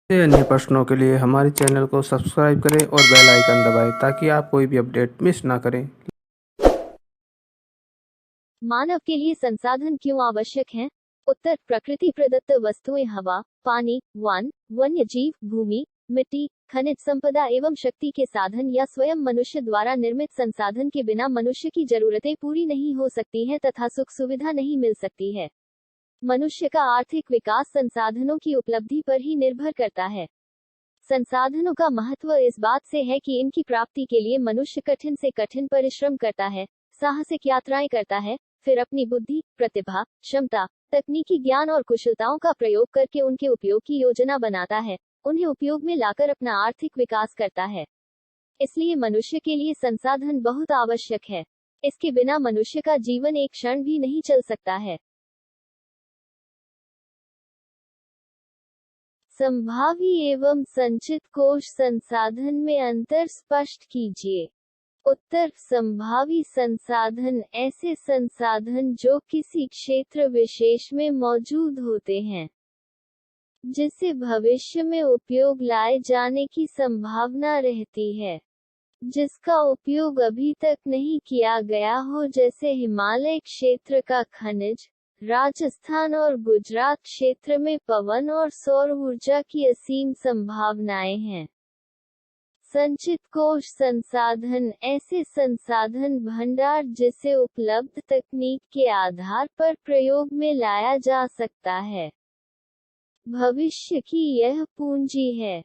ऐसे अन्य प्रश्नों के लिए हमारे चैनल को सब्सक्राइब करें और बेल आइकन दबाएं ताकि आप कोई भी अपडेट मिस ना करें। मानव के लिए संसाधन क्यों आवश्यक हैं? उत्तर, प्रकृति प्रदत्त वस्तुएं हवा, पानी, वन, वन्य जीव, भूमि, मिट्टी, खनिज संपदा एवं शक्ति के साधन या स्वयं मनुष्य द्वारा निर्मित संसाधन के बिना मनुष्य की जरूरतें पूरी नहीं हो सकती हैं तथा सुख सुविधा नहीं मिल सकती है। मनुष्य का आर्थिक विकास संसाधनों की उपलब्धि पर ही निर्भर करता है। संसाधनों का महत्व इस बात से है कि इनकी प्राप्ति के लिए मनुष्य कठिन से कठिन परिश्रम करता है, साहसिक यात्राएं करता है, फिर अपनी बुद्धि, प्रतिभा, क्षमता, तकनीकी ज्ञान और कुशलताओं का प्रयोग करके उनके उपयोग की योजना बनाता है, उन्हें उपयोग में लाकर अपना आर्थिक विकास करता है। इसलिए मनुष्य के लिए संसाधन बहुत आवश्यक है। इसके बिना मनुष्य का जीवन एक क्षण भी नहीं चल सकता है। संभावी एवं संचित कोश संसाधन में अंतर स्पष्ट कीजिए। उत्तर, संभावी संसाधन ऐसे संसाधन जो किसी क्षेत्र विशेष में मौजूद होते हैं, जिसे भविष्य में उपयोग लाए जाने की संभावना रहती है, जिसका उपयोग अभी तक नहीं किया गया हो, जैसे हिमालय क्षेत्र का खनिज, राजस्थान और गुजरात क्षेत्र में पवन और सौर ऊर्जा की असीम संभावनाएं हैं। संचित कोश संसाधन ऐसे संसाधन भंडार जिसे उपलब्ध तकनीक के आधार पर प्रयोग में लाया जा सकता है। भविष्य की यह पूंजी है।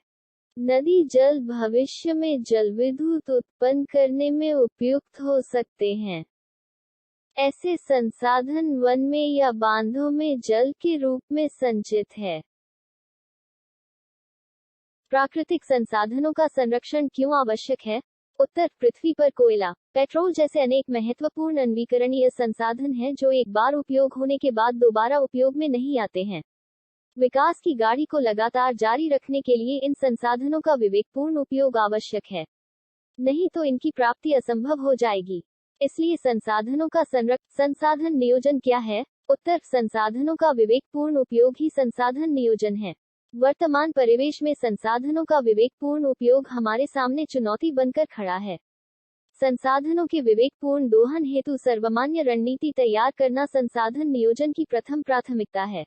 नदी जल भविष्य में जलविद्युत उत्पन्न करने में उपयुक्त हो सकते हैं। ऐसे संसाधन वन में या बांधों में जल के रूप में संचित है। प्राकृतिक संसाधनों का संरक्षण क्यों आवश्यक है? उत्तर, पृथ्वी पर कोयला, पेट्रोल जैसे अनेक महत्वपूर्ण नवीकरणीय संसाधन हैं जो एक बार उपयोग होने के बाद दोबारा उपयोग में नहीं आते हैं। विकास की गाड़ी को लगातार जारी रखने के लिए इन संसाधनों का विवेकपूर्ण उपयोग आवश्यक है, नहीं तो इनकी प्राप्ति असंभव हो जाएगी। इसलिए संसाधनों का संसाधन नियोजन क्या है? उत्तर, संसाधनों का विवेकपूर्ण उपयोग ही संसाधन नियोजन है। वर्तमान परिवेश में संसाधनों का विवेकपूर्ण उपयोग हमारे सामने चुनौती बनकर खड़ा है। संसाधनों के विवेकपूर्ण दोहन हेतु सर्वमान्य रणनीति तैयार करना संसाधन नियोजन की प्रथम प्राथमिकता है।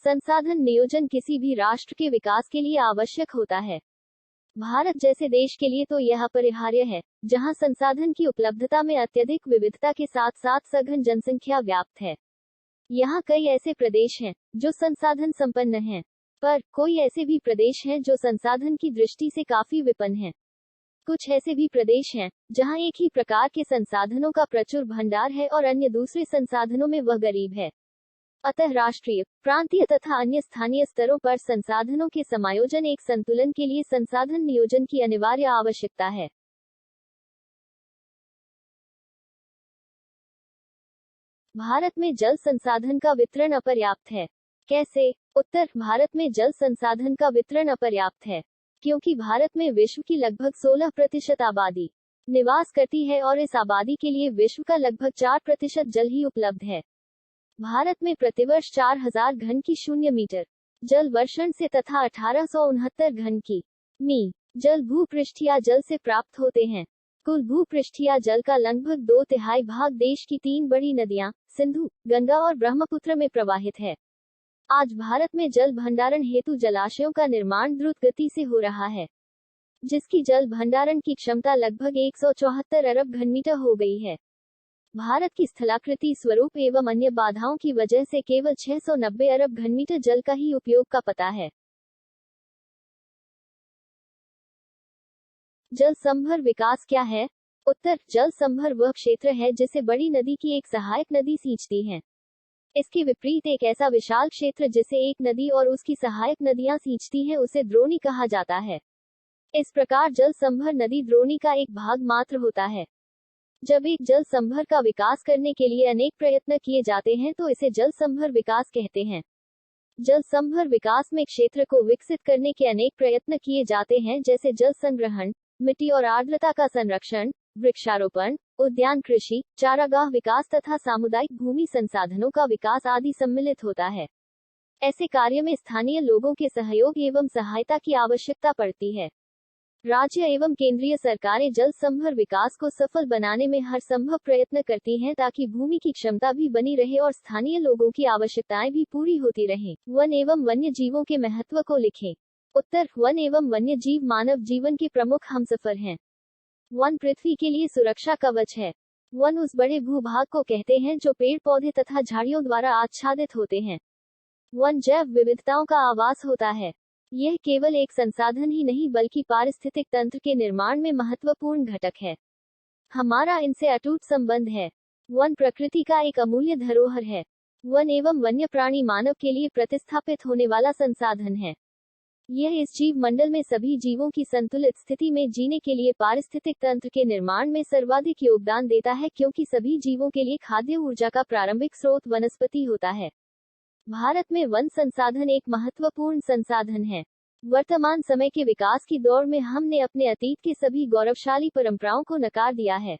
संसाधन नियोजन किसी भी राष्ट्र के विकास के लिए आवश्यक होता है। भारत जैसे देश के लिए तो यह अपरिहार्य है, जहां संसाधन की उपलब्धता में अत्यधिक विविधता के साथ साथ सघन जनसंख्या व्याप्त है। यहाँ कई ऐसे प्रदेश हैं जो संसाधन संपन्न हैं, पर कोई ऐसे भी प्रदेश हैं जो संसाधन की दृष्टि से काफी विपन्न हैं। कुछ ऐसे भी प्रदेश हैं जहां एक ही प्रकार के संसाधनों का प्रचुर भंडार है और अन्य दूसरे संसाधनों में वह गरीब है। अतः राष्ट्रीय, प्रांतीय तथा अन्य स्थानीय स्तरों पर संसाधनों के समायोजन एक संतुलन के लिए संसाधन नियोजन की अनिवार्य आवश्यकता है। भारत में जल संसाधन का वितरण अपर्याप्त है। कैसे? उत्तर, भारत में जल संसाधन का वितरण अपर्याप्त है क्योंकि भारत में विश्व की लगभग 16% आबादी निवास करती है और इस आबादी के लिए विश्व का लगभग 4% जल ही उपलब्ध है। भारत में प्रतिवर्ष 4000 घन की 0 मीटर जल वर्षण से तथा 1869 घन की मी जल भूपृष्ठीय जल से प्राप्त होते हैं। कुल भूपृष्ठीय जल का लगभग 2/3 भाग देश की 3 बड़ी नदियां, सिंधु, गंगा और ब्रह्मपुत्र में प्रवाहित है। आज भारत में जल भंडारण हेतु जलाशयों का निर्माण द्रुत गति से हो रहा है, जिसकी जल भंडारण की क्षमता लगभग 174 अरब घनमीटर हो गई है। भारत की स्थलाकृति स्वरूप एवं अन्य बाधाओं की वजह से केवल 690 अरब घनमीटर जल का ही उपयोग का पता है। जल संभर विकास क्या है? उत्तर, जल संभर वह क्षेत्र है जिसे बड़ी नदी की एक सहायक नदी सींचती है। इसके विपरीत एक ऐसा विशाल क्षेत्र जिसे एक नदी और उसकी सहायक नदियां सींचती हैं उसे द्रोणी कहा जाता है। इस प्रकार जल संभर नदी द्रोणी का एक भाग मात्र होता है। जब एक जल संभर का विकास करने के लिए अनेक प्रयत्न किए जाते हैं तो इसे जल संभर विकास कहते हैं। जल संभर विकास में क्षेत्र को विकसित करने के अनेक प्रयत्न किए जाते हैं, जैसे जल संग्रहण, मिट्टी और आर्द्रता का संरक्षण, वृक्षारोपण, उद्यान कृषि, चारागाह विकास तथा सामुदायिक भूमि संसाधनों का विकास आदि सम्मिलित होता है। ऐसे कार्य में स्थानीय लोगों के सहयोग एवं सहायता की आवश्यकता पड़ती है। राज्य एवं केंद्रीय सरकारें जल संभर विकास को सफल बनाने में हर संभव प्रयत्न करती हैं ताकि भूमि की क्षमता भी बनी रहे और स्थानीय लोगों की आवश्यकताएं भी पूरी होती रहें। वन एवं वन्य जीवों के महत्व को लिखें। उत्तर, वन एवं वन्य जीव मानव जीवन के प्रमुख हमसफर हैं। वन पृथ्वी के लिए सुरक्षा कवच है। वन उस बड़े भूभाग को कहते हैं जो पेड़ पौधे तथा झाड़ियों द्वारा आच्छादित होते हैं। वन जैव विविधताओं का आवास होता है। यह केवल एक संसाधन ही नहीं बल्कि पारिस्थितिक तंत्र के निर्माण में महत्वपूर्ण घटक है। हमारा इनसे अटूट संबंध है। वन प्रकृति का एक अमूल्य धरोहर है। वन एवं वन्य प्राणी मानव के लिए प्रतिस्थापित होने वाला संसाधन है। यह इस जीव मंडल में सभी जीवों की संतुलित स्थिति में जीने के लिए पारिस्थितिक तंत्र के निर्माण में सर्वाधिक योगदान देता है क्योंकि सभी जीवों के लिए खाद्य ऊर्जा का प्रारंभिक स्रोत वनस्पति होता है। भारत में वन संसाधन एक महत्वपूर्ण संसाधन है। वर्तमान समय के विकास की दौड़ में हमने अपने अतीत के सभी गौरवशाली परंपराओं को नकार दिया है।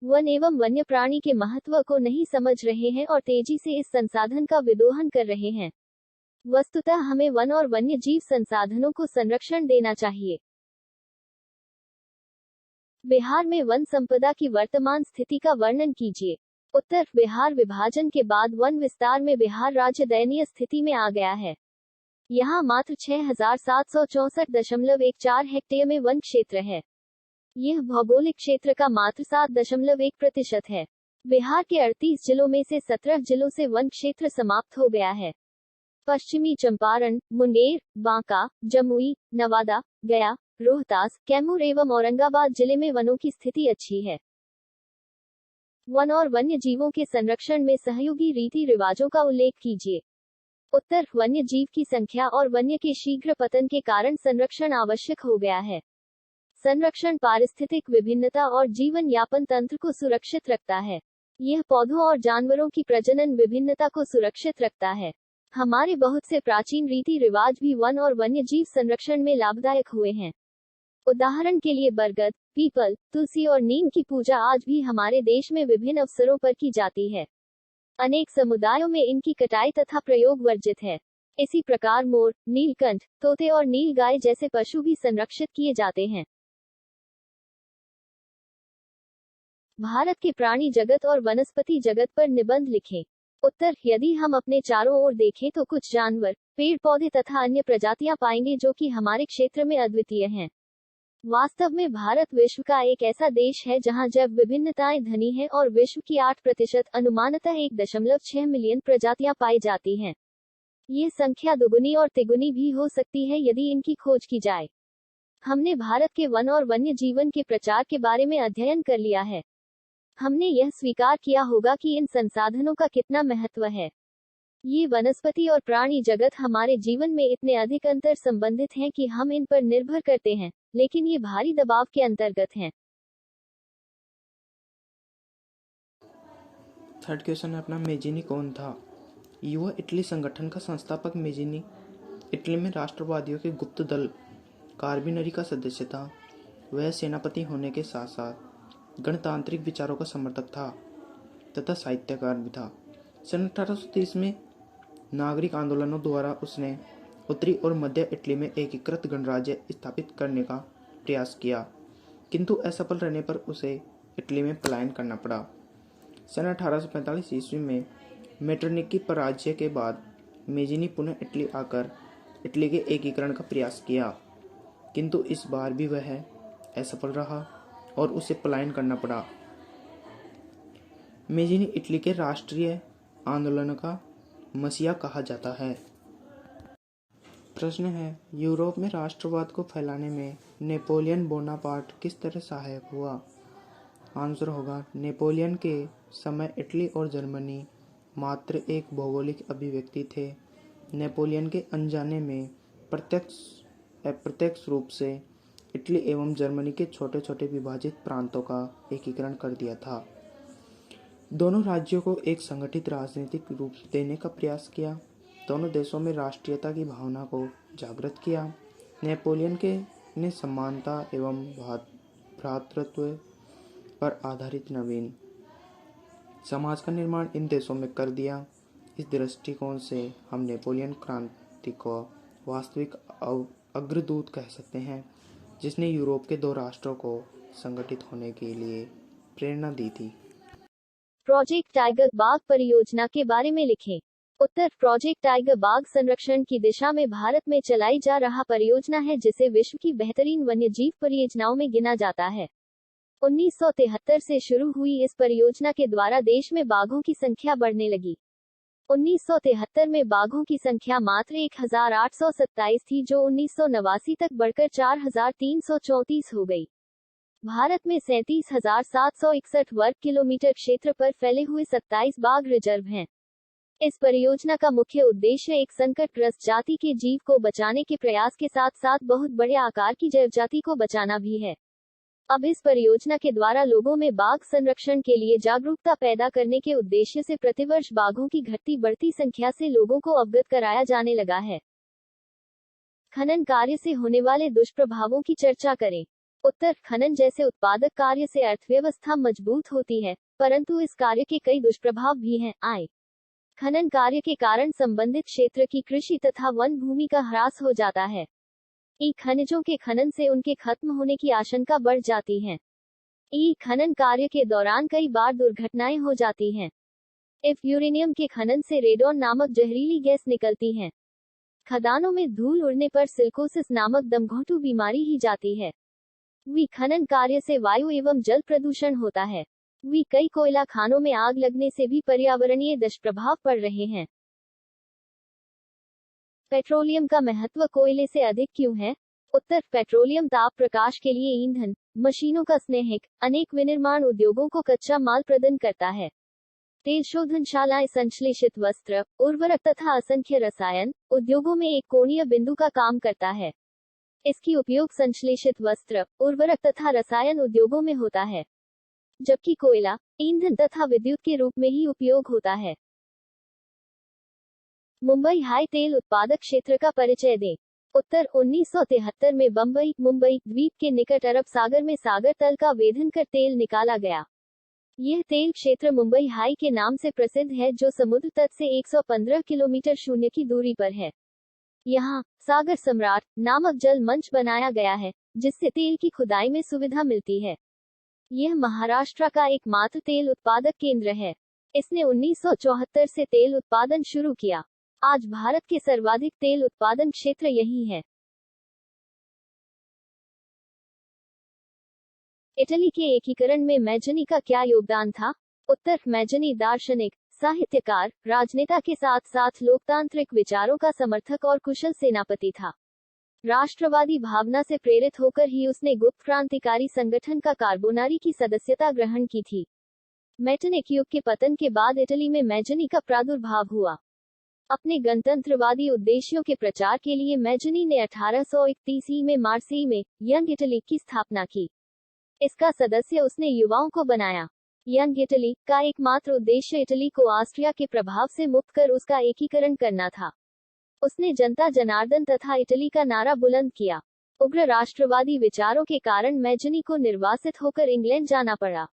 वन एवं वन्य प्राणी के महत्व को नहीं समझ रहे हैं और तेजी से इस संसाधन का विदोहन कर रहे हैं। वस्तुतः हमें वन और वन्य जीव संसाधनों को संरक्षण देना चाहिए। बिहार में वन संपदा की वर्तमान स्थिति का वर्णन कीजिए। उत्तर, बिहार विभाजन के बाद वन विस्तार में बिहार राज्य दयनीय स्थिति में आ गया है। यहाँ मात्र 6,764.14 हेक्टेयर में वन क्षेत्र है। यह भौगोलिक क्षेत्र का मात्र 7.1% है। बिहार के 38 जिलों में से 17 जिलों से वन क्षेत्र समाप्त हो गया है। पश्चिमी चंपारण, मुंगेर, बांका, जमुई, नवादा, गया, रोहतास, कैमूर एवं औरंगाबाद जिले में वनों की स्थिति अच्छी है। वन और वन्य जीवों के संरक्षण में सहयोगी रीति रिवाजों का उल्लेख कीजिए। उत्तर, वन्य जीव की संख्या और वन्य के शीघ्र पतन के कारण संरक्षण आवश्यक हो गया है। संरक्षण पारिस्थितिक विभिन्नता और जीवन यापन तंत्र को सुरक्षित रखता है। यह पौधों और जानवरों की प्रजनन विभिन्नता को सुरक्षित रखता है। हमारे बहुत से प्राचीन रीति रिवाज भी वन और वन्य जीव संरक्षण में लाभदायक हुए हैं। उदाहरण के लिए बरगद, पीपल, तुलसी और नीम की पूजा आज भी हमारे देश में विभिन्न अवसरों पर की जाती है। अनेक समुदायों में इनकी कटाई तथा प्रयोग वर्जित है। इसी प्रकार मोर, नीलकंठ, तोते और नीलगाय जैसे पशु भी संरक्षित किए जाते हैं। भारत के प्राणी जगत और वनस्पति जगत पर निबंध लिखें। उत्तर, यदि हम अपने चारों ओर देखें तो कुछ जानवर, पेड़ पौधे तथा अन्य प्रजातियां पाएंगे जो कि हमारे क्षेत्र में अद्वितीय हैं। वास्तव में भारत विश्व का एक ऐसा देश है जहां जैव विभिन्नताएं धनी हैं और विश्व की 8% अनुमानतः 1.6 मिलियन प्रजातियां पाई जाती हैं। ये संख्या दुगुनी और तिगुनी भी हो सकती है यदि इनकी खोज की जाए। हमने भारत के वन और वन्य जीवन के प्रचार के बारे में अध्ययन कर लिया है। हमने यह स्वीकार किया होगा कि इन संसाधनों का कितना महत्व है। ये वनस्पति और प्राणी जगत हमारे जीवन में इतने अधिक अंतर संबंधित हैं कि हम इन पर निर्भर करते हैं, लेकिन ये भारी दबाव के अंतर्गत हैं। थर्ड क्वेश्चन है अपना, मेजिनी कौन था? युवा इटली संगठन का संस्थापक मेजिनी इटली में राष्ट्रवादियों के गुप्त दल कार्बिनरी का सदस्य था। वह सेनापति होने के साथ साथ गणतांत्रिक विचारों का समर्थक था तथा साहित्यकार भी था। सन 1830 में नागरिक आंदोलनों द्वारा उसने उत्तरी और मध्य इटली में एकीकृत गणराज्य स्थापित करने का प्रयास किया, किंतु असफल रहने पर उसे इटली में पलायन करना पड़ा। सन 1845 ईस्वी में मेटरनिख की पराजय के बाद मेजिनी पुनः इटली आकर इटली के एकीकरण का प्रयास किया, किंतु इस बार भी वह असफल रहा और उसे पलायन करना पड़ा। मेजिनी इटली के राष्ट्रीय आंदोलन का मसीहा कहा जाता है। प्रश्न है, यूरोप में राष्ट्रवाद को फैलाने में नेपोलियन बोनापार्ट किस तरह सहायक हुआ? आंसर होगा, नेपोलियन के समय इटली और जर्मनी मात्र एक भौगोलिक अभिव्यक्ति थे। नेपोलियन के अनजाने में अप्रत्यक्ष रूप से इटली एवं जर्मनी के छोटे छोटे विभाजित प्रांतों का एकीकरण कर दिया था। दोनों राज्यों को एक संगठित राजनीतिक रूप देने का प्रयास किया। दोनों देशों में राष्ट्रीयता की भावना को जागृत किया। नेपोलियन ने समानता एवं भ्रातृत्व पर आधारित नवीन समाज का निर्माण इन देशों में कर दिया। इस दृष्टिकोण से हम नेपोलियन क्रांति को वास्तविक अग्रदूत कह सकते हैं, जिसने यूरोप के दो राष्ट्रों को संगठित होने के लिए प्रेरणा दी थी। प्रोजेक्ट टाइगर बाघ परियोजना के बारे में लिखें। उत्तर, प्रोजेक्ट टाइगर बाघ संरक्षण की दिशा में भारत में चलाई जा रहा परियोजना है, जिसे विश्व की बेहतरीन वन्यजीव परियोजनाओं में गिना जाता है। 1973 से शुरू हुई इस परियोजना के द्वारा देश में बाघों की संख्या बढ़ने लगी। 1973 में बाघों की संख्या मात्र 1827 थी, जो 1989 तक बढ़कर 4334 हो गई। भारत में 37,761 वर्ग किलोमीटर क्षेत्र पर फैले हुए 27 बाघ रिजर्व हैं। इस परियोजना का मुख्य उद्देश्य एक संकटग्रस्त जाति के जीव को बचाने के प्रयास के साथ साथ बहुत बड़े आकार की जैव जाति को बचाना भी है। अब इस परियोजना के द्वारा लोगों में बाघ संरक्षण के लिए जागरूकता पैदा करने के उद्देश्य से प्रतिवर्ष बाघों की घटती बढ़ती संख्या से लोगों को अवगत कराया जाने लगा है। खनन कार्य से होने वाले दुष्प्रभावों की चर्चा करें। उत्तर, खनन जैसे उत्पादक कार्य से अर्थव्यवस्था मजबूत होती है, परंतु इस कार्य के कई दुष्प्रभाव भी हैं। आय, खनन कार्य के कारण संबंधित क्षेत्र की कृषि तथा वन भूमि का ह्रास हो जाता है। खनिजों के खनन से उनके खत्म होने की आशंका बढ़ जाती है। खनन कार्य के दौरान कई बार दुर्घटनाएं हो जाती हैं। यूरेनियम के खनन से रेडॉन नामक जहरीली गैस निकलती है। खदानों में धूल उड़ने पर सिलिकोसिस नामक दमघोंटू बीमारी ही जाती है। खनन कार्य से वायु एवं जल प्रदूषण होता है। कई कोयला खानों में आग लगने से भी पर्यावरणीय दुष्प्रभाव पड़ रहे हैं। पेट्रोलियम का महत्व कोयले से अधिक क्यों है? उत्तर, पेट्रोलियम ताप प्रकाश के लिए ईंधन, मशीनों का स्नेहक, अनेक विनिर्माण उद्योगों को कच्चा माल प्रदान करता है। तेल शोधनशालाएं, संश्लेषित वस्त्र, उर्वरक तथा असंख्य रसायन उद्योगों में एक कोणीय बिंदु का काम करता है। इसकी उपयोग संश्लेषित वस्त्र, उर्वरक तथा रसायन उद्योगों में होता है, जबकि कोयला ईंधन तथा विद्युत के रूप में ही उपयोग होता है। मुंबई हाई तेल उत्पादक क्षेत्र का परिचय दें। उत्तर, 1973 में मुंबई द्वीप के निकट अरब सागर में सागर तल का वेधन कर तेल निकाला गया। यह तेल क्षेत्र मुंबई हाई के नाम से प्रसिद्ध है, जो समुद्र तट से 115 किलोमीटर शून्य की दूरी पर है। यहाँ सागर सम्राट नामक जल मंच बनाया गया है, जिससे तेल की खुदाई में सुविधा मिलती है। यह महाराष्ट्र का एकमात्र तेल उत्पादक केंद्र है। इसने 1974 से तेल उत्पादन शुरू किया। आज भारत के सर्वाधिक तेल उत्पादन क्षेत्र यही है। इटली के एकीकरण में मैजनी का क्या योगदान था? उत्तर, मैजनी दार्शनिक, साहित्यकार, राजनेता के साथ साथ लोकतांत्रिक विचारों का समर्थक और कुशल सेनापति था। राष्ट्रवादी भावना से प्रेरित होकर ही उसने गुप्त क्रांतिकारी संगठन का कार्बोनारी की सदस्यता ग्रहण की थी। मैटनिक युग के पतन के बाद इटली में मैजनी का प्रादुर्भाव हुआ। अपने गणतंत्रवादी उद्देश्यों के प्रचार के लिए मैजनी ने 1831 में मार्सेई में यंग इटली की स्थापना की। इसका सदस्य उसने युवाओं को बनाया। यंग इटली का एकमात्र उद्देश्य इटली को ऑस्ट्रिया के प्रभाव से मुक्त कर उसका एकीकरण करना था। उसने जनता जनार्दन तथा इटली का नारा बुलंद किया। उग्र राष्ट्रवादी विचारों के कारण मैजनी को निर्वासित होकर इंग्लैंड जाना पड़ा।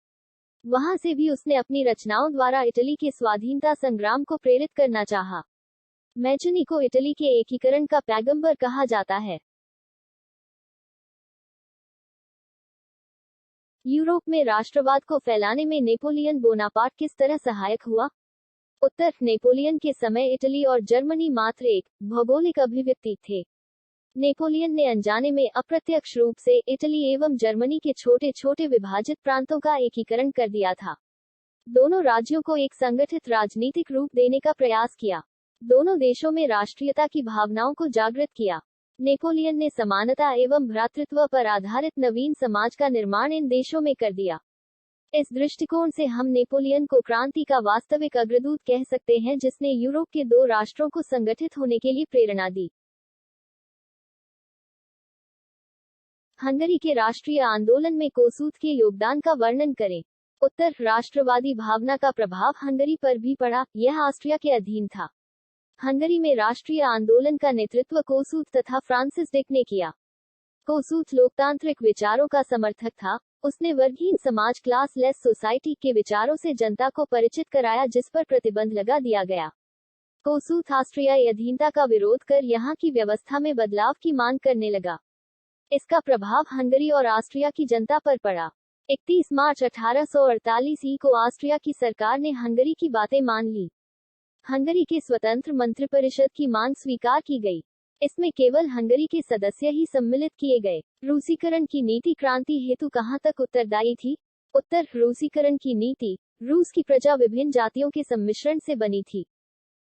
वहां से भी उसने अपनी रचनाओं द्वारा इटली के स्वाधीनता संग्राम को प्रेरित करना चाहा। मैजनी को इटली के एकीकरण का पैगंबर कहा जाता है। यूरोप में राष्ट्रवाद को फैलाने में नेपोलियन बोनापार्ट किस तरह सहायक हुआ? उत्तर, नेपोलियन के समय इटली और जर्मनी मात्र एक भौगोलिक अभिव्यक्ति थे। नेपोलियन ने अनजाने में अप्रत्यक्ष रूप से इटली एवं जर्मनी के छोटे छोटे विभाजित प्रांतों का एकीकरण कर दिया था। दोनों राज्यों को एक संगठित राजनीतिक रूप देने का प्रयास किया। दोनों देशों में राष्ट्रीयता की भावनाओं को जागृत किया। नेपोलियन ने समानता एवं भ्रातृत्व पर आधारित नवीन समाज का निर्माण इन देशों में कर दिया। इस दृष्टिकोण से हम नेपोलियन को क्रांति का वास्तविक अग्रदूत कह सकते हैं, जिसने यूरोप के दो राष्ट्रों को संगठित होने के लिए प्रेरणा दी। हंगरी के राष्ट्रीय आंदोलन में कोसूत के योगदान का वर्णन करें। उत्तर, राष्ट्रवादी भावना का प्रभाव हंगरी पर भी पड़ा। यह ऑस्ट्रिया के अधीन था। हंगरी में राष्ट्रीय आंदोलन का नेतृत्व कोसूत तथा फ्रांसिस डिक ने किया। कोसूत लोकतांत्रिक विचारों का समर्थक था। उसने वर्गहीन समाज क्लास लेस सोसाइटी के विचारों से जनता को परिचित कराया, जिस पर प्रतिबंध लगा दिया गया। कोसूथ ऑस्ट्रियाई अधीनता का विरोध कर यहाँ की व्यवस्था में बदलाव की मांग करने लगा। इसका प्रभाव हंगरी और ऑस्ट्रिया की जनता पर पड़ा। 31 मार्च 1848 को ऑस्ट्रिया की सरकार ने हंगरी की बातें मान ली। हंगरी के स्वतंत्र मंत्रिपरिषद की मांग स्वीकार की गई। इसमें केवल हंगरी के सदस्य ही सम्मिलित किए गए। रूसीकरण की नीति क्रांति हेतु कहां तक उत्तरदायी थी? उत्तर, रूसीकरण की नीति, रूस की प्रजा विभिन्न जातियों के सम्मिश्रण से बनी थी।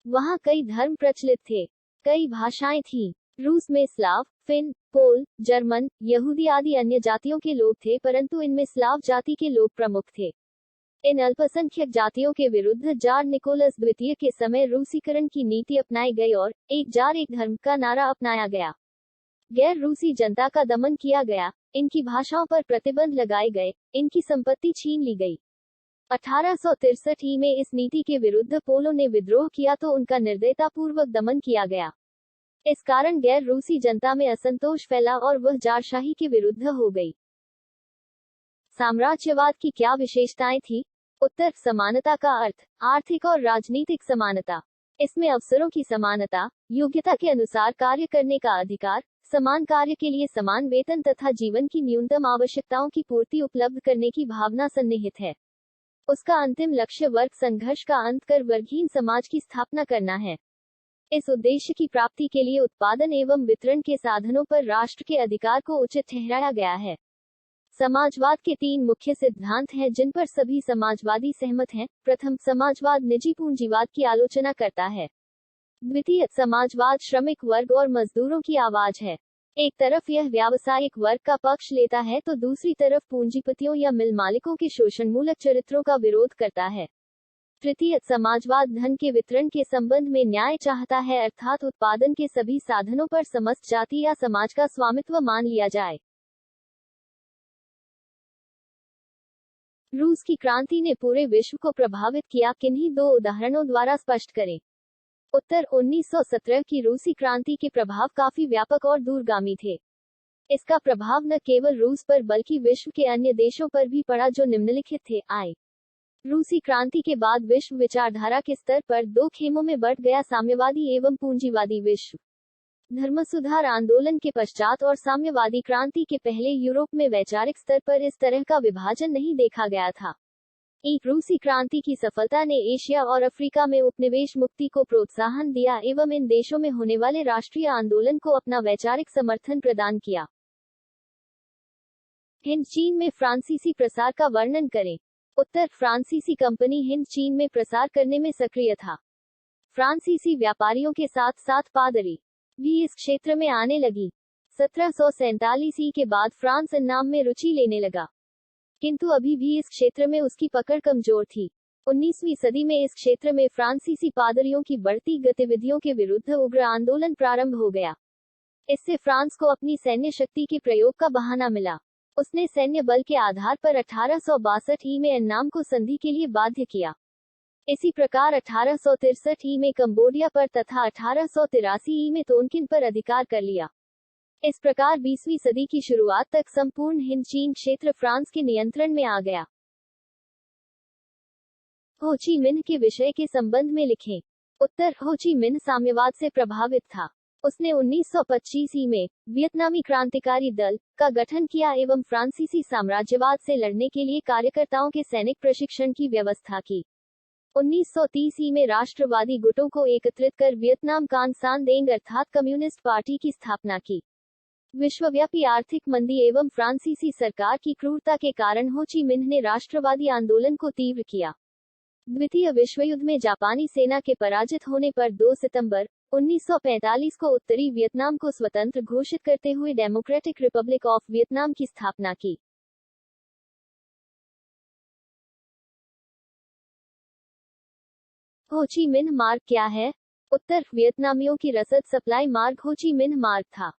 वहां कई धर्म प्रचलित थे, कई भाषाएं थीं। रूस में स्लाव, फिन, पोल, जर्मन, यहूदी आदि अन्य जातियों के लोग थे, परंतु इनमें स्लाव जाति के लोग प्रमुख थे। इन अल्पसंख्यक जातियों के विरुद्ध जार निकोलस द्वितीय के समय रूसीकरण की नीति अपनाई गई और एक जार एक धर्म का नारा अपनाया गया। गैर रूसी जनता का दमन किया गया, इनकी भाषाओं पर प्रतिबंध लगाए गए, इनकी संपत्ति छीन ली गई। 1863 में इस नीति के विरुद्ध पोलों ने विद्रोह किया तो उनका निर्दयतापूर्वक दमन किया गया। इस कारण गैर रूसी जनता में असंतोष फैला और वह जारशाही के विरुद्ध हो गई। साम्राज्यवाद की क्या विशेषताएं थी? उत्तर, समानता का अर्थ, आर्थिक और राजनीतिक समानता। इसमें अवसरों की समानता, योग्यता के अनुसार कार्य करने का अधिकार, समान कार्य के लिए समान वेतन तथा जीवन की न्यूनतम आवश्यकताओं की पूर्ति उपलब्ध करने की भावना सन्निहित है। उसका अंतिम लक्ष्य वर्ग संघर्ष का अंत कर वर्गहीन समाज की स्थापना करना है। इस उद्देश्य की प्राप्ति के लिए उत्पादन एवं वितरण के साधनों पर राष्ट्र के अधिकार को उचित ठहराया गया है। समाजवाद के 3 मुख्य सिद्धांत हैं जिन पर सभी समाजवादी सहमत हैं। प्रथम, समाजवाद निजी पूंजीवाद की आलोचना करता है। द्वितीय, समाजवाद श्रमिक वर्ग और मजदूरों की आवाज है। एक तरफ यह व्यावसायिक वर्ग का पक्ष लेता है तो दूसरी तरफ पूंजीपतियों या मिल मालिकों के शोषणमूलक चरित्रों का विरोध करता है। तृतीय, समाजवाद धन के वितरण के संबंध में न्याय चाहता है, अर्थात उत्पादन के सभी साधनों पर समस्त जाति या समाज का स्वामित्व मान लिया जाए। रूस की क्रांति ने पूरे विश्व को प्रभावित किया, किन्हीं 2 उदाहरणों द्वारा स्पष्ट करें। उत्तर, 1917 की रूसी क्रांति के प्रभाव काफी व्यापक और दूरगामी थे। इसका प्रभाव न केवल रूस पर बल्कि विश्व के अन्य देशों पर भी पड़ा जो निम्नलिखित थे। रूसी क्रांति के बाद विश्व विचारधारा के स्तर पर 2 खेमों में बढ़ गया, साम्यवादी एवं पूंजीवादी विश्व। धर्म सुधार आंदोलन के पश्चात और साम्यवादी क्रांति के पहले यूरोप में वैचारिक स्तर पर इस तरह का विभाजन नहीं देखा गया था। एक रूसी क्रांति की सफलता ने एशिया और अफ्रीका में उपनिवेश मुक्ति को प्रोत्साहन दिया एवं इन देशों में होने वाले राष्ट्रीय आंदोलन को अपना वैचारिक समर्थन प्रदान किया। हिंद चीन में फ्रांसीसी प्रसार का वर्णन करें। उत्तर, फ्रांसीसी कंपनी हिंद चीन में प्रसार करने में सक्रिय था। फ्रांसीसी व्यापारियों के साथ साथ पादरी भी इस क्षेत्र में आने लगी। 1747 के बाद फ्रांस इन नाम में रुचि लेने लगा, किंतु अभी भी इस क्षेत्र में उसकी पकड़ कमजोर थी। 19वीं सदी में इस क्षेत्र में फ्रांसीसी पादरियों की बढ़ती गतिविधियों के विरुद्ध उग्र आंदोलन प्रारंभ हो गया। इससे फ्रांस को अपनी सैन्य शक्ति के प्रयोग का बहाना मिला। उसने सैन्य बल के आधार पर 1862 में अन्नाम को संधि के लिए बाध्य किया। इसी प्रकार 1863 में कंबोडिया पर तथा 1883 में तोनकिन पर अधिकार कर लिया। इस प्रकार 20वीं सदी की शुरुआत तक संपूर्ण हिंद चीन क्षेत्र फ्रांस के नियंत्रण में आ गया। हो ची मिन्ह के विषय के संबंध में लिखें। उत्तर, हो ची मिन्ह साम्यवाद से प्रभावित था। उसने 1925 में वियतनामी क्रांतिकारी दल का गठन किया एवं फ्रांसीसी साम्राज्यवाद से लड़ने के लिए कार्यकर्ताओं के सैनिक प्रशिक्षण की व्यवस्था की। 1930 में राष्ट्रवादी गुटों को एकत्रित कर वियतनाम कान सान देंग अर्थात कम्युनिस्ट पार्टी की स्थापना की। विश्वव्यापी आर्थिक मंदी एवं फ्रांसीसी सरकार की क्रूरता के कारण हो ची मिन्ह ने राष्ट्रवादी आंदोलन को तीव्र किया। द्वितीय विश्व युद्ध में जापानी सेना के पराजित होने पर 2 सितंबर 1945 को उत्तरी वियतनाम को स्वतंत्र घोषित करते हुए डेमोक्रेटिक रिपब्लिक ऑफ वियतनाम की स्थापना की। हो ची मिन्ह मार्ग क्या है? उत्तर, वियतनामियों की रसद सप्लाई मार्ग हो ची मिन्ह मार्ग था।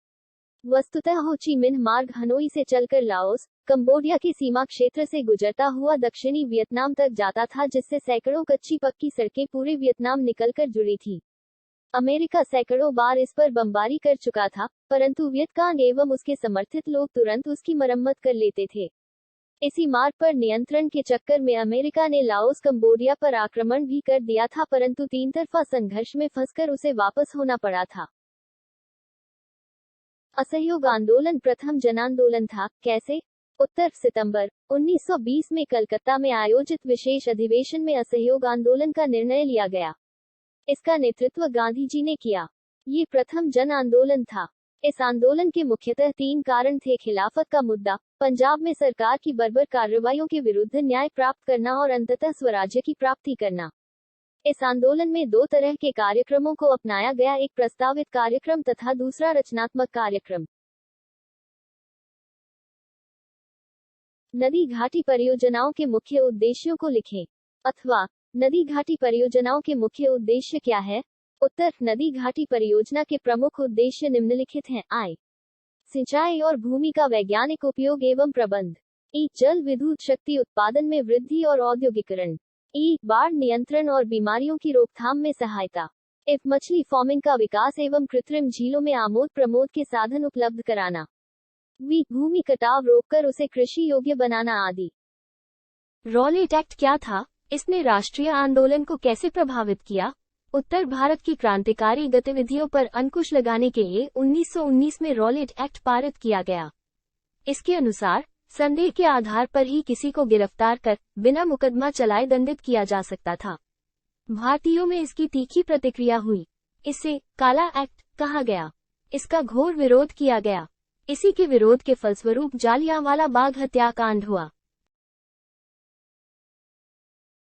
वस्तुतः हो ची मिन्ह मार्ग हनोई से चलकर लाओस, कंबोडिया के सीमा क्षेत्र से गुजरता हुआ दक्षिणी वियतनाम तक जाता था, जिससे सैकड़ों कच्ची पक्की सड़कें पूरे वियतनाम निकलकर जुड़ी थी। अमेरिका सैकड़ों बार इस पर बमबारी कर चुका था, परंतु वियतकांग एवं उसके समर्थित लोग तुरंत उसकी मरम्मत कर लेते थे। इसी मार्ग पर नियंत्रण के चक्कर में अमेरिका ने लाओस कंबोडिया पर आक्रमण भी कर दिया था, परंतु तीन तरफा संघर्ष में फंसकर उसे वापस होना पड़ा था। असहयोग आंदोलन प्रथम जन आंदोलन था। कैसे? उत्तर सितंबर 1920 में कलकत्ता में आयोजित विशेष अधिवेशन में असहयोग आंदोलन का निर्णय लिया गया। इसका नेतृत्व गांधी जी ने किया। ये प्रथम जन आंदोलन था। इस आंदोलन के मुख्यतः तीन कारण थे: खिलाफत का मुद्दा, पंजाब में सरकार की बर्बर कार्रवाइयों के विरुद्ध न्याय प्राप्त करना और अंततः स्वराज्य की प्राप्ति करना। इस आंदोलन में दो तरह के कार्यक्रमों को अपनाया गया, एक प्रस्तावित कार्यक्रम तथा दूसरा रचनात्मक कार्यक्रम। नदी घाटी परियोजनाओं के मुख्य उद्देश्यों को लिखें, अथवा नदी घाटी परियोजनाओं के मुख्य उद्देश्य क्या है? उत्तर: नदी घाटी परियोजना के प्रमुख उद्देश्य निम्नलिखित हैं: आय, सिंचाई और भूमि का वैज्ञानिक उपयोग एवं प्रबंध। ई, जल विद्युत शक्ति उत्पादन में वृद्धि और औद्योगिकरण। ई, बाढ़ नियंत्रण और बीमारियों की रोकथाम में सहायता। एफ, मछली फार्मिंग का विकास एवं कृत्रिम झीलों में आमोद प्रमोद के साधन उपलब्ध कराना। वी, भूमि कटाव रोककर उसे कृषि योग्य बनाना आदि। रॉलेट एक्ट क्या था? इसने राष्ट्रीय आंदोलन को कैसे प्रभावित किया? उत्तर: भारत की क्रांतिकारी गतिविधियों पर अंकुश लगाने के लिए 1919 में रॉलेट एक्ट पारित किया गया। इसके अनुसार संदेह के आधार पर ही किसी को गिरफ्तार कर बिना मुकदमा चलाए दंडित किया जा सकता था। भारतीयों में इसकी तीखी प्रतिक्रिया हुई। इसे काला एक्ट कहा गया। इसका घोर विरोध किया गया। इसी के विरोध के फलस्वरूप जालियांवाला बाग हत्याकांड हुआ।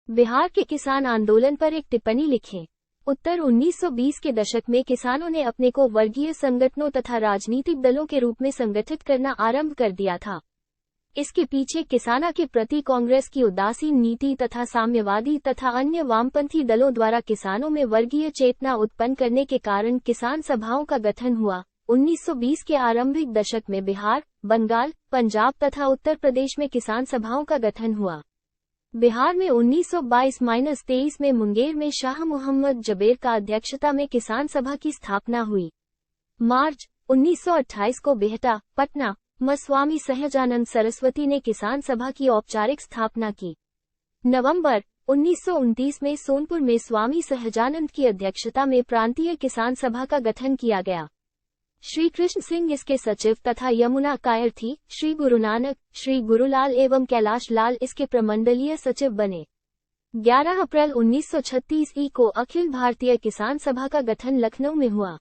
बिहार के किसान आंदोलन पर एक टिप्पणी लिखें। उत्तर: 1920 के दशक में किसानों ने अपने को वर्गीय संगठनों तथा राजनीतिक दलों के रूप में संगठित करना आरंभ कर दिया था। इसके पीछे किसानों के प्रति कांग्रेस की उदासीन नीति तथा साम्यवादी तथा अन्य वामपंथी दलों द्वारा किसानों में वर्गीय चेतना उत्पन्न करने के कारण किसान सभाओं का गठन हुआ। 1920 के आरंभिक दशक में बिहार, बंगाल, पंजाब तथा उत्तर प्रदेश में किसान सभाओं का गठन हुआ। बिहार में 1922-23 में मुंगेर में शाह मोहम्मद जबेर का अध्यक्षता में किसान सभा की स्थापना हुई। मार्च 1928 को बिहटा, पटना में स्वामी सहजानंद सरस्वती ने किसान सभा की औपचारिक स्थापना की। नवंबर 1929 में सोनपुर में स्वामी सहजानंद की अध्यक्षता में प्रांतीय किसान सभा का गठन किया गया। श्री कृष्ण सिंह इसके सचिव तथा यमुना कायर्थी, श्री गुरु नानक, श्री गुरुलाल एवं कैलाश लाल इसके प्रमंडलीय सचिव बने। 11 अप्रैल 1936 को अखिल भारतीय किसान सभा का गठन लखनऊ में हुआ।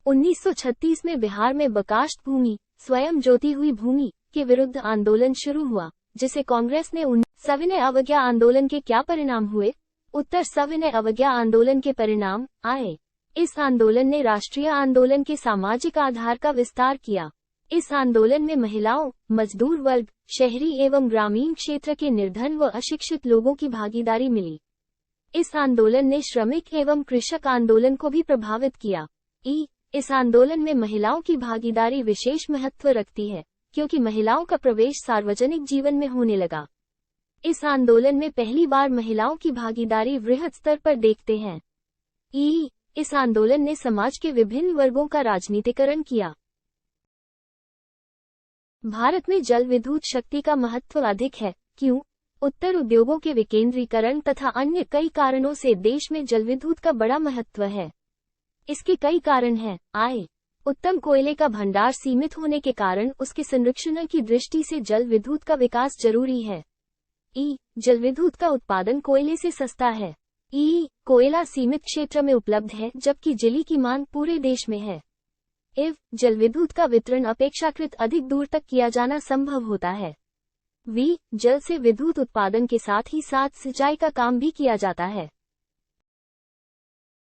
1936 में बिहार में बकाष्ठ भूमि, स्वयं जोती हुई भूमि के विरुद्ध आंदोलन शुरू हुआ, जिसे कांग्रेस ने सविनय अवज्ञा आंदोलन के क्या परिणाम हुए? उत्तर: सविनय अवज्ञा आंदोलन के परिणाम आए। इस आंदोलन ने राष्ट्रीय आंदोलन के सामाजिक आधार का विस्तार किया। इस आंदोलन में महिलाओं, मजदूर वर्ग, शहरी एवं ग्रामीण क्षेत्र के निर्धन व अशिक्षित लोगों की भागीदारी मिली। इस आंदोलन ने श्रमिक एवं कृषक आंदोलन को भी प्रभावित किया। इस आंदोलन में महिलाओं की भागीदारी विशेष महत्व रखती है, क्योंकि महिलाओं का प्रवेश सार्वजनिक जीवन में होने लगा। इस आंदोलन में पहली बार महिलाओं की भागीदारी वृहद स्तर पर देखते हैं। इस आंदोलन ने समाज के विभिन्न वर्गों का राजनीतिकरण किया। भारत में जल विद्युत शक्ति का महत्व अधिक है। क्यों? उत्तर: उद्योगों के विकेंद्रीकरण तथा अन्य कई कारणों से देश में जल विद्युत का बड़ा महत्व है। इसके कई कारण हैं। आय, उत्तम कोयले का भंडार सीमित होने के कारण उसके संरक्षण की दृष्टि से जल विद्युत का विकास जरूरी है। जल विद्युत का उत्पादन कोयले से सस्ता है। कोयला सीमित क्षेत्र में उपलब्ध है, जबकि जली की मांग पूरे देश में है। जल विद्युत का वितरण अपेक्षाकृत अधिक दूर तक किया जाना संभव होता है। जल से विद्युत उत्पादन के साथ ही साथ सिंचाई का काम भी किया जाता है।